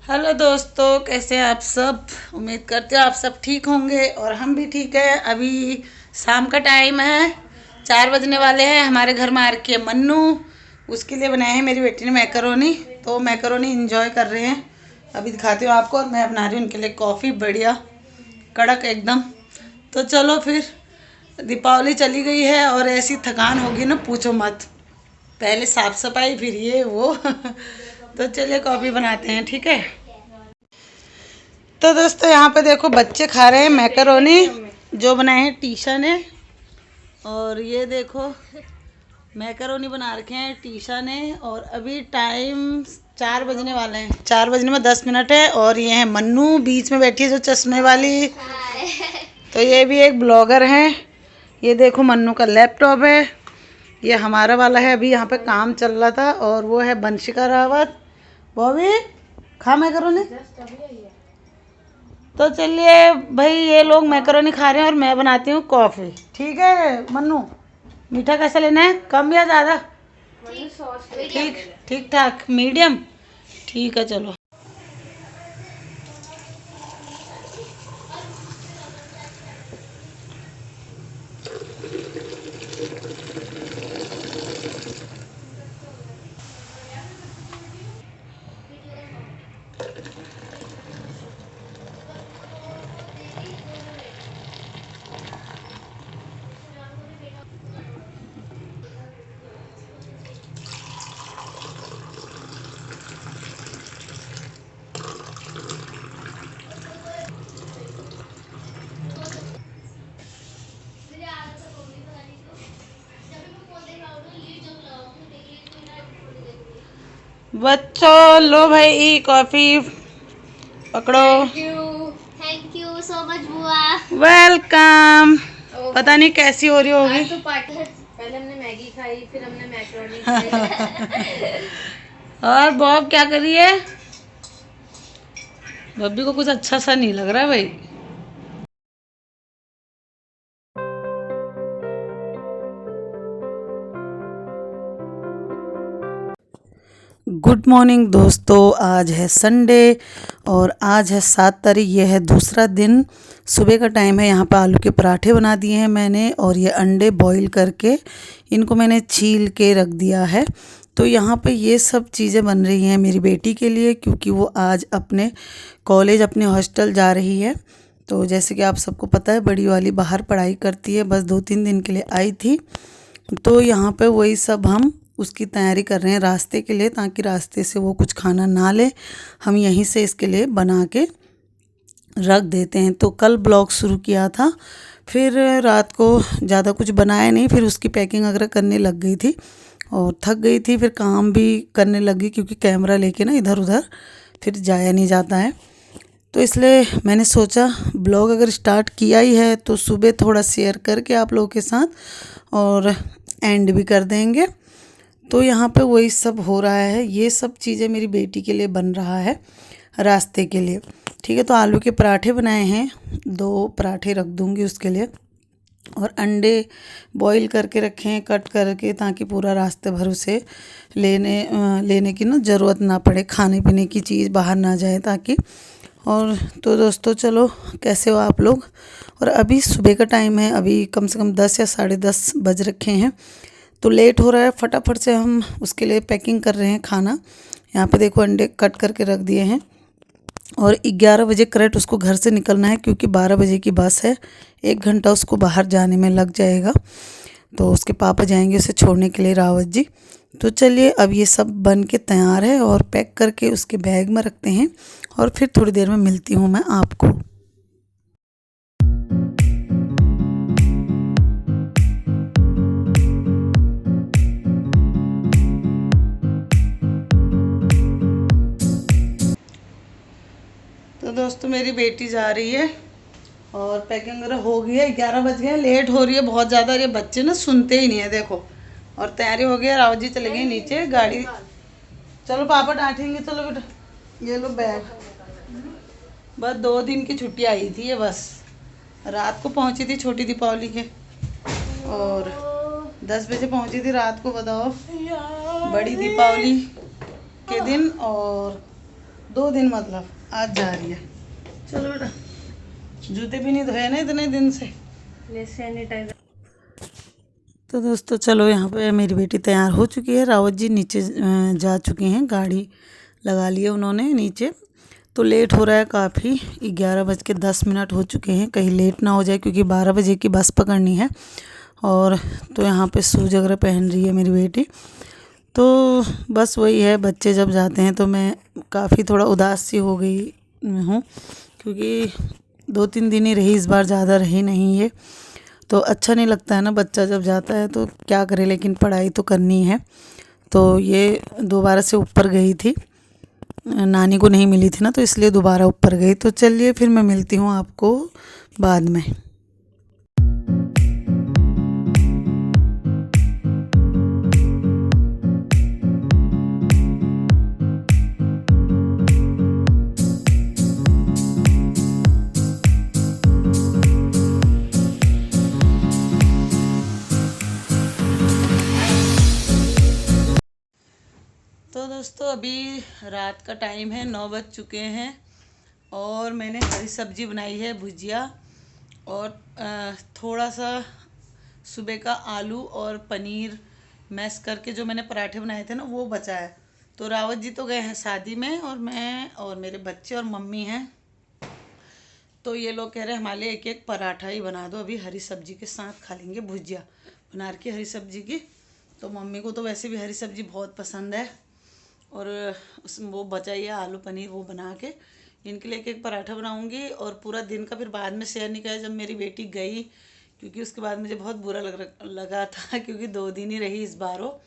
Hello दोस्तों, कैसे हैं आप सब। उम्मीद करते हो आप सब ठीक होंगे और हम भी ठीक है। अभी शाम का टाइम है, 4 बजने वाले हैं। हमारे घर में आ रखी है मन्नू, उसके लिए बनाए हैं मेरी बेटी ने मैकरोनी। तो मैकरोनी इंजॉय कर रहे हैं। अभी दिखाती हूँ आपको। और मैं बना रही हूँ उनके लिए कॉफ़ी, बढ़िया कड़क एकदम। तो चलो फिर, दीपावली चली गई है और ऐसी थकान होगी ना, पूछो मत। पहले साफ सफाई, फिर ये वो तो चलिए कॉफ़ी बनाते हैं, ठीक है। तो दोस्तों यहाँ पे देखो, बच्चे खा रहे हैं मैकरोनी जो बनाए हैं टीशा ने। और ये देखो, मैकरोनी बना रखे हैं टीशा ने। और अभी टाइम 4 बजने वाले हैं, 4 बजने में 10 मिनट है। और ये है मन्नू, बीच में बैठी है जो चश्मे वाली। तो ये भी एक ब्लॉगर है। ये देखो मन्नू का लैपटॉप है, ये हमारा वाला है। अभी यहाँ पे काम चल रहा था। और वो है वंशिका रावत। बॉबी खा मैकरोनी। तो चलिए भाई, ये लोग मैकरोनी खा रहे हैं और मैं बनाती हूँ कॉफ़ी, ठीक है। मन्नू, मीठा कैसा लेना है, कम या ज़्यादा? ठीक, ठीक ठाक, मीडियम, ठीक है चलो। बच्चों लो भाई कॉफ़ी पकड़ो। थैंक यू सो मच बुआ। वेलकम। पता नहीं कैसी हो रही होगी। तो पहले हमने मैगी खाई, फिर हमने मैक्रोनी खाई। और बॉब क्या कर रही है? बब्बी को कुछ अच्छा सा नहीं लग रहा है भाई। गुड मॉर्निंग दोस्तों, आज है संडे और आज है 7 तारीख। ये है दूसरा दिन। सुबह का टाइम है। यहाँ पे आलू के पराठे बना दिए हैं मैंने। और ये अंडे बॉईल करके इनको मैंने छील के रख दिया है। तो यहाँ पे ये सब चीज़ें बन रही हैं मेरी बेटी के लिए, क्योंकि वो आज अपने कॉलेज, अपने हॉस्टल जा रही है। तो जैसे कि आप सबको पता है, बड़ी वाली बाहर पढ़ाई करती है, बस 2-3 दिन के लिए आई थी। तो यहाँ पे वही सब हम उसकी तैयारी कर रहे हैं रास्ते के लिए, ताकि रास्ते से वो कुछ खाना ना ले, हम यहीं से इसके लिए बना के रख देते हैं। तो कल ब्लॉग शुरू किया था, फिर रात को ज़्यादा कुछ बनाया नहीं, फिर उसकी पैकिंग वगैरह करने लग गई थी और थक गई थी। फिर काम भी करने लगी, क्योंकि कैमरा लेके ना इधर उधर फिर जाया नहीं जाता है। तो इसलिए मैंने सोचा ब्लॉग अगर स्टार्ट किया ही है तो सुबह थोड़ा शेयर करके आप लोगों के साथ और एंड भी कर देंगे। तो यहाँ पे वही सब हो रहा है। ये सब चीज़ें मेरी बेटी के लिए बन रहा है रास्ते के लिए, ठीक है। तो आलू के पराठे बनाए हैं, 2 पराठे रख दूँगी उसके लिए। और अंडे बॉईल करके रखे हैं कट करके, ताकि पूरा रास्ते भर उसे लेने की ना ज़रूरत ना पड़े, खाने पीने की चीज़ बाहर ना जाए ताकि। और तो दोस्तों चलो, कैसे हो आप लोग। और अभी सुबह का टाइम है, अभी कम से कम 10 या 10:30 बज रखे हैं। तो लेट हो रहा है, फटाफट से हम उसके लिए पैकिंग कर रहे हैं खाना। यहाँ पे देखो अंडे कट करके रख दिए हैं। और 11 बजे करेक्ट उसको घर से निकलना है, क्योंकि 12 बजे की बस है। 1 घंटा उसको बाहर जाने में लग जाएगा। तो उसके पापा जाएंगे उसे छोड़ने के लिए, रावत जी। तो चलिए, अब ये सब बन के तैयार है और पैक करके उसके बैग में रखते हैं। और फिर थोड़ी देर में मिलती हूँ मैं आपको। तो दोस्तों मेरी बेटी जा रही है और पैकिंग वगैरह हो गई है। 11 बज गए, लेट हो रही है बहुत ज़्यादा। ये बच्चे ना सुनते ही नहीं है, देखो। और तैयारी हो गई है, रावत जी चले गए नीचे गाड़ी। चलो पापा डांटेंगे, चलो बेटा। ये लो बैग। बस 2 दिन की छुट्टी आई थी ये, बस रात को पहुंची थी छोटी दीपावली के। और 10 बजे पहुंची थी रात को, बताओ, बड़ी दीपावली के दिन। और 2 दिन मतलब आज जा रही है। चलो बेटा, जूते भी नहीं धोए ना इतने दिन से। ले सैनिटाइजर। तो दोस्तों चलो, यहाँ पे मेरी बेटी तैयार हो चुकी है। रावत जी नीचे जा चुके हैं, गाड़ी लगा ली है उन्होंने नीचे। तो लेट हो रहा है काफ़ी, 11:10 हो चुके हैं। कहीं लेट ना हो जाए क्योंकि 12 बजे की बस पकड़नी है। और तो यहाँ पे शूज वगैरह पहन रही है मेरी बेटी। तो बस वही है, बच्चे जब जाते हैं तो मैं काफ़ी थोड़ा उदास सी हो गई हूँ, क्योंकि 2-3 दिन ही रही इस बार, ज़्यादा रही नहीं है। तो अच्छा नहीं लगता है ना, बच्चा जब जाता है तो क्या करे, लेकिन पढ़ाई तो करनी है। तो ये दोबारा से ऊपर गई थी, नानी को नहीं मिली थी ना, तो इसलिए दोबारा ऊपर गई। तो चलिए फिर मैं मिलती हूँ आपको बाद में। तो दोस्तों अभी रात का टाइम है, 9 बज चुके हैं। और मैंने हरी सब्जी बनाई है, भुजिया, और थोड़ा सा सुबह का आलू और पनीर मैश करके जो मैंने पराठे बनाए थे ना, वो बचा है। तो रावत जी तो गए हैं शादी में, और मैं और मेरे बच्चे और मम्मी हैं। तो ये लोग कह रहे हैं हमारे लिए एक एक पराठा ही बना दो, अभी हरी सब्जी के साथ खा लेंगे, भुजिया बना रखी हरी सब्जी की। तो मम्मी को तो वैसे भी हरी सब्जी बहुत पसंद है, और उसमें वो बचा ही है आलू पनीर, वो बना के इनके लिए एक एक पराठा बनाऊंगी। और पूरा दिन का फिर बाद में शेयर नहीं किया जब मेरी बेटी गई, क्योंकि उसके बाद मुझे बहुत बुरा लगा था क्योंकि 2 दिन ही रही इस बार वो।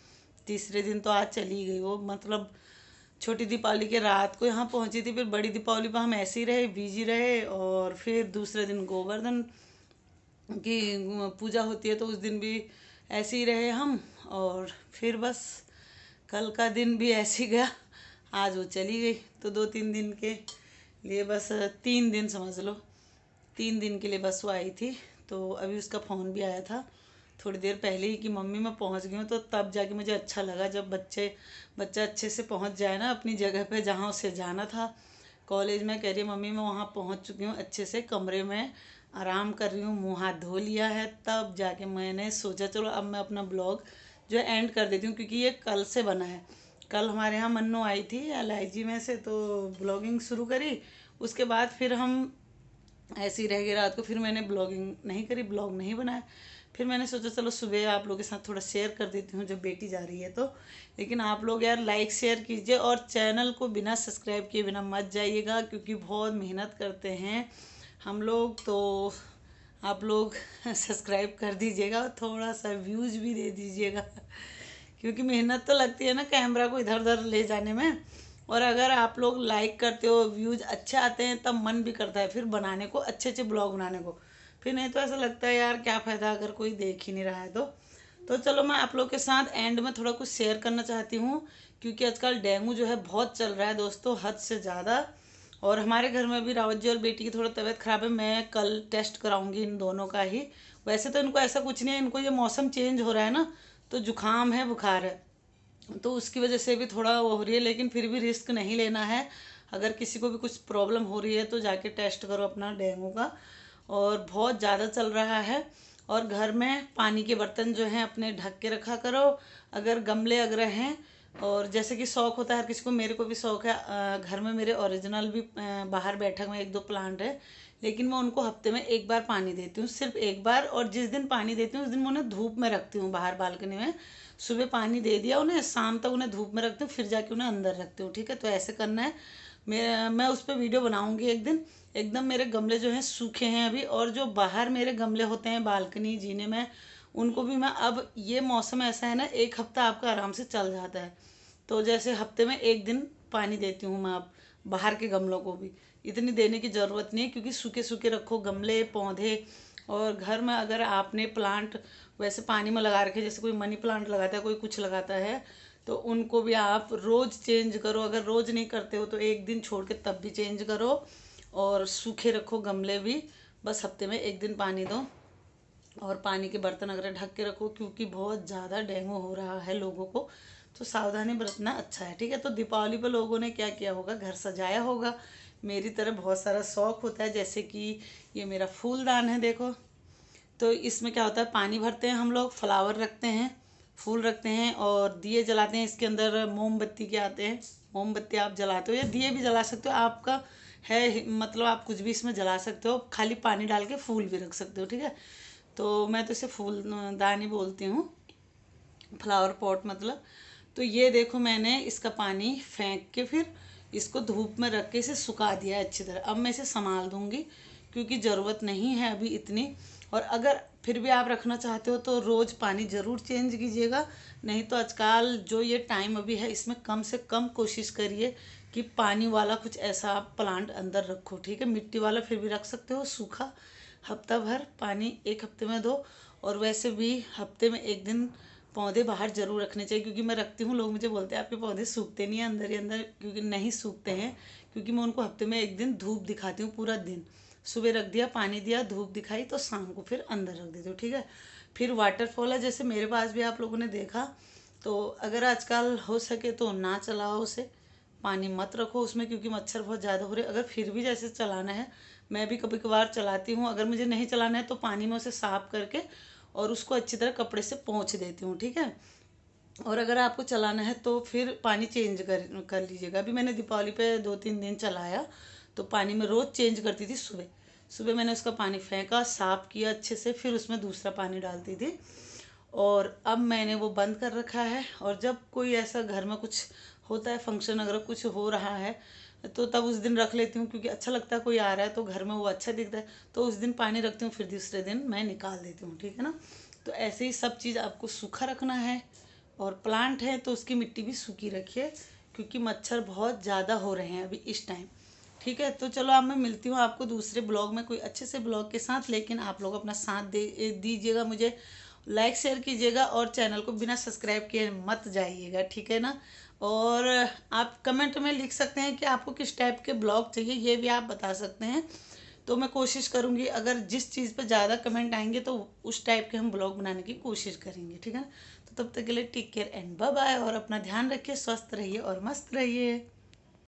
तीसरे दिन तो आज चली गई वो, मतलब छोटी दीपावली के रात को यहाँ पहुँची थी, फिर बड़ी दीपावली पर हम ऐसे ही रहे, बिजी रहे। और फिर दूसरे दिन गोवर्धन की पूजा होती है, तो उस दिन भी ऐसे ही रहे हम। और फिर बस कल का दिन भी ऐसे ही गया, आज वो चली गई। तो 2-3 दिन के लिए, बस 3 दिन समझ लो, 3 दिन के लिए बस वो आई थी। तो अभी उसका फ़ोन भी आया था थोड़ी देर पहले ही कि मम्मी मैं पहुंच गई हूँ। तो तब जाके मुझे अच्छा लगा, जब बच्चा अच्छे से पहुंच जाए ना अपनी जगह पे जहाँ उसे जाना था, कॉलेज में। कह रही है मम्मी मैं वहाँ पहुँच चुकी हूँ अच्छे से, कमरे में आराम कर रही हूँ, मुँह हाथ धो लिया है। तब जाके मैंने सोचा चलो अब मैं अपना ब्लॉग जो है एंड कर देती हूँ, क्योंकि ये कल से बना है। कल हमारे यहाँ मन्नू आई थी LIG में से, तो ब्लॉगिंग शुरू करी। उसके बाद फिर हम ऐसे ही रह गए रात को, फिर मैंने ब्लॉगिंग नहीं करी, ब्लॉग नहीं बनाया। फिर मैंने सोचा चलो सुबह आप लोगों के साथ थोड़ा शेयर कर देती हूँ जब बेटी जा रही है तो। लेकिन आप लोग यार लाइक शेयर कीजिए, और चैनल को बिना सब्सक्राइब किए बिना मत जाइएगा, क्योंकि बहुत मेहनत करते हैं हम लोग। तो आप लोग सब्सक्राइब कर दीजिएगा, और थोड़ा सा व्यूज़ भी दे दीजिएगा क्योंकि मेहनत तो लगती है ना कैमरा को इधर उधर ले जाने में। और अगर आप लोग लाइक करते हो, व्यूज़ अच्छे आते हैं, तब मन भी करता है फिर बनाने को, अच्छे अच्छे ब्लॉग बनाने को। फिर नहीं तो ऐसा लगता है यार क्या फ़ायदा अगर कोई देख ही नहीं रहा है तो चलो मैं आप लोग के साथ एंड में थोड़ा कुछ शेयर करना चाहती हूँ, क्योंकि आजकल डेंगू जो है बहुत चल रहा है दोस्तों, हद से ज़्यादा। और हमारे घर में भी रावत जी और बेटी की थोड़ा तबीयत ख़राब है, मैं कल टेस्ट कराऊंगी इन दोनों का ही। वैसे तो इनको ऐसा कुछ नहीं है, इनको ये मौसम चेंज हो रहा है ना, तो जुकाम है, बुखार है, तो उसकी वजह से भी थोड़ा वो हो रही है। लेकिन फिर भी रिस्क नहीं लेना है, अगर किसी को भी कुछ प्रॉब्लम हो रही है तो जाके टेस्ट करो अपना डेंगू का। और बहुत ज़्यादा चल रहा है। और घर में पानी के बर्तन जो हैं अपने ढक के रखा करो, अगर गमले अगर हैं। और जैसे कि शौक़ होता है हर किसी को, मेरे को भी शौक़ है, घर में मेरे ओरिजिनल भी बाहर बैठक में 1-2 प्लांट है, लेकिन मैं उनको हफ्ते में 1 बार पानी देती हूँ, सिर्फ 1 बार। और जिस दिन पानी देती हूँ उस दिन मैं उन्हें धूप में रखती हूँ, बाहर बालकनी में। सुबह पानी दे दिया उन्हें, शाम तक उन्हें धूप में रखती हूँ, फिर जाके उन्हें अंदर रखती हूँ, ठीक है। तो ऐसे करना है। मैं उस पर वीडियो बनाऊँगी एक दिन। एकदम मेरे गमले जो हैं सूखे हैं अभी, और जो बाहर मेरे गमले होते हैं बालकनी जीने में, उनको भी मैं, अब ये मौसम ऐसा है ना, 1 हफ्ता आपका आराम से चल जाता है। तो जैसे हफ्ते में 1 दिन पानी देती हूँ मैं अब बाहर के गमलों को भी। इतनी देने की ज़रूरत नहीं है, क्योंकि सूखे सूखे रखो गमले पौधे। और घर में अगर आपने प्लांट वैसे पानी में लगा रखे, जैसे कोई मनी प्लांट लगाता है, कोई कुछ लगाता है, तो उनको भी आप रोज़ चेंज करो। अगर रोज़ नहीं करते हो तो 1 दिन छोड़ के तब भी चेंज करो। और सूखे रखो गमले भी, बस हफ्ते में 1 दिन पानी दो। और पानी के बर्तन अगर ढक के रखो, क्योंकि बहुत ज़्यादा डेंगू हो रहा है लोगों को। तो सावधानी बरतना अच्छा है, ठीक है। तो दीपावली पर लोगों ने क्या किया होगा, घर सजाया होगा। मेरी तरह बहुत सारा शौक होता है, जैसे कि ये मेरा फूलदान है देखो। तो इसमें क्या होता है, पानी भरते हैं हम लोग, फ्लावर रखते हैं, फूल रखते हैं और दिए जलाते हैं। इसके अंदर मोमबत्ती के आते हैं, मोमबत्ती आप जलाते हो या दिए भी जला सकते हो, आपका है मतलब आप कुछ भी इसमें जला सकते हो। खाली पानी डाल के फूल भी रख सकते हो, ठीक है। तो मैं तो इसे फूलदान ही बोलती हूँ, फ्लावर पॉट मतलब। तो ये देखो मैंने इसका पानी फेंक के फिर इसको धूप में रख के इसे सुखा दिया है अच्छी तरह। अब मैं इसे संभाल दूंगी क्योंकि ज़रूरत नहीं है अभी इतनी। और अगर फिर भी आप रखना चाहते हो तो रोज़ पानी ज़रूर चेंज कीजिएगा। नहीं तो आजकल जो ये टाइम अभी है इसमें कम से कम कोशिश करिए कि पानी वाला कुछ ऐसा आप प्लांट अंदर रखो, ठीक है। मिट्टी वाला फिर भी रख सकते हो सूखा, हफ्ता भर पानी एक हफ्ते में दो। और वैसे भी हफ्ते में एक दिन पौधे बाहर जरूर रखने चाहिए, क्योंकि मैं रखती हूँ, लोग मुझे बोलते हैं आपके पौधे सूखते नहीं हैं अंदर ही अंदर, क्योंकि नहीं सूखते हैं क्योंकि मैं उनको हफ्ते में एक दिन धूप दिखाती हूँ। पूरा दिन सुबह रख दिया, पानी दिया, धूप दिखाई, तो शाम को फिर अंदर रख देती हूँ, ठीक है। फिर वाटरफॉल है जैसे मेरे पास भी आप लोगों ने देखा। तो अगर आजकल हो सके तो ना चलाओ उसे, पानी मत रखो उसमें क्योंकि मच्छर बहुत ज़्यादा हो रहे। अगर फिर भी जैसे चलाना है, मैं भी कभी कभार चलाती हूँ। अगर मुझे नहीं चलाना है तो पानी में उसे साफ करके और उसको अच्छी तरह कपड़े से पोंछ देती हूँ, ठीक है। और अगर आपको चलाना है तो फिर पानी चेंज कर कर लीजिएगा। अभी मैंने दीपावली पे 2-3 दिन चलाया तो पानी में रोज़ चेंज करती थी। सुबह सुबह मैंने उसका पानी फेंका, साफ़ किया अच्छे से, फिर उसमें दूसरा पानी डालती थी। और अब मैंने वो बंद कर रखा है। और जब कोई ऐसा घर में कुछ होता है, फंक्शन अगर कुछ हो रहा है, तो तब उस दिन रख लेती हूँ, क्योंकि अच्छा लगता है कोई आ रहा है तो घर में वो अच्छा दिखता है। तो उस दिन पानी रखती हूँ, फिर दूसरे दिन मैं निकाल देती हूँ, ठीक है ना। तो ऐसे ही सब चीज़ आपको सूखा रखना है। और प्लांट है तो उसकी मिट्टी भी सूखी रखिए, क्योंकि मच्छर बहुत ज़्यादा हो रहे हैं अभी इस टाइम, ठीक है। तो चलो अब मैं मिलती हूँ आपको दूसरे ब्लॉग में, कोई अच्छे से ब्लॉग के साथ। लेकिन आप लोग अपना साथ दे दीजिएगा, मुझे लाइक शेयर कीजिएगा और चैनल को बिना सब्सक्राइब किए मत जाइएगा, ठीक है ना। और आप कमेंट में लिख सकते हैं कि आपको किस टाइप के ब्लॉग चाहिए, ये भी आप बता सकते हैं। तो मैं कोशिश करूँगी, अगर जिस चीज़ पर ज़्यादा कमेंट आएंगे तो उस टाइप के हम ब्लॉग बनाने की कोशिश करेंगे, ठीक है ना। तो तब तक के लिए take care and bye bye. और अपना ध्यान रखिए, स्वस्थ रहिए और मस्त रहिए।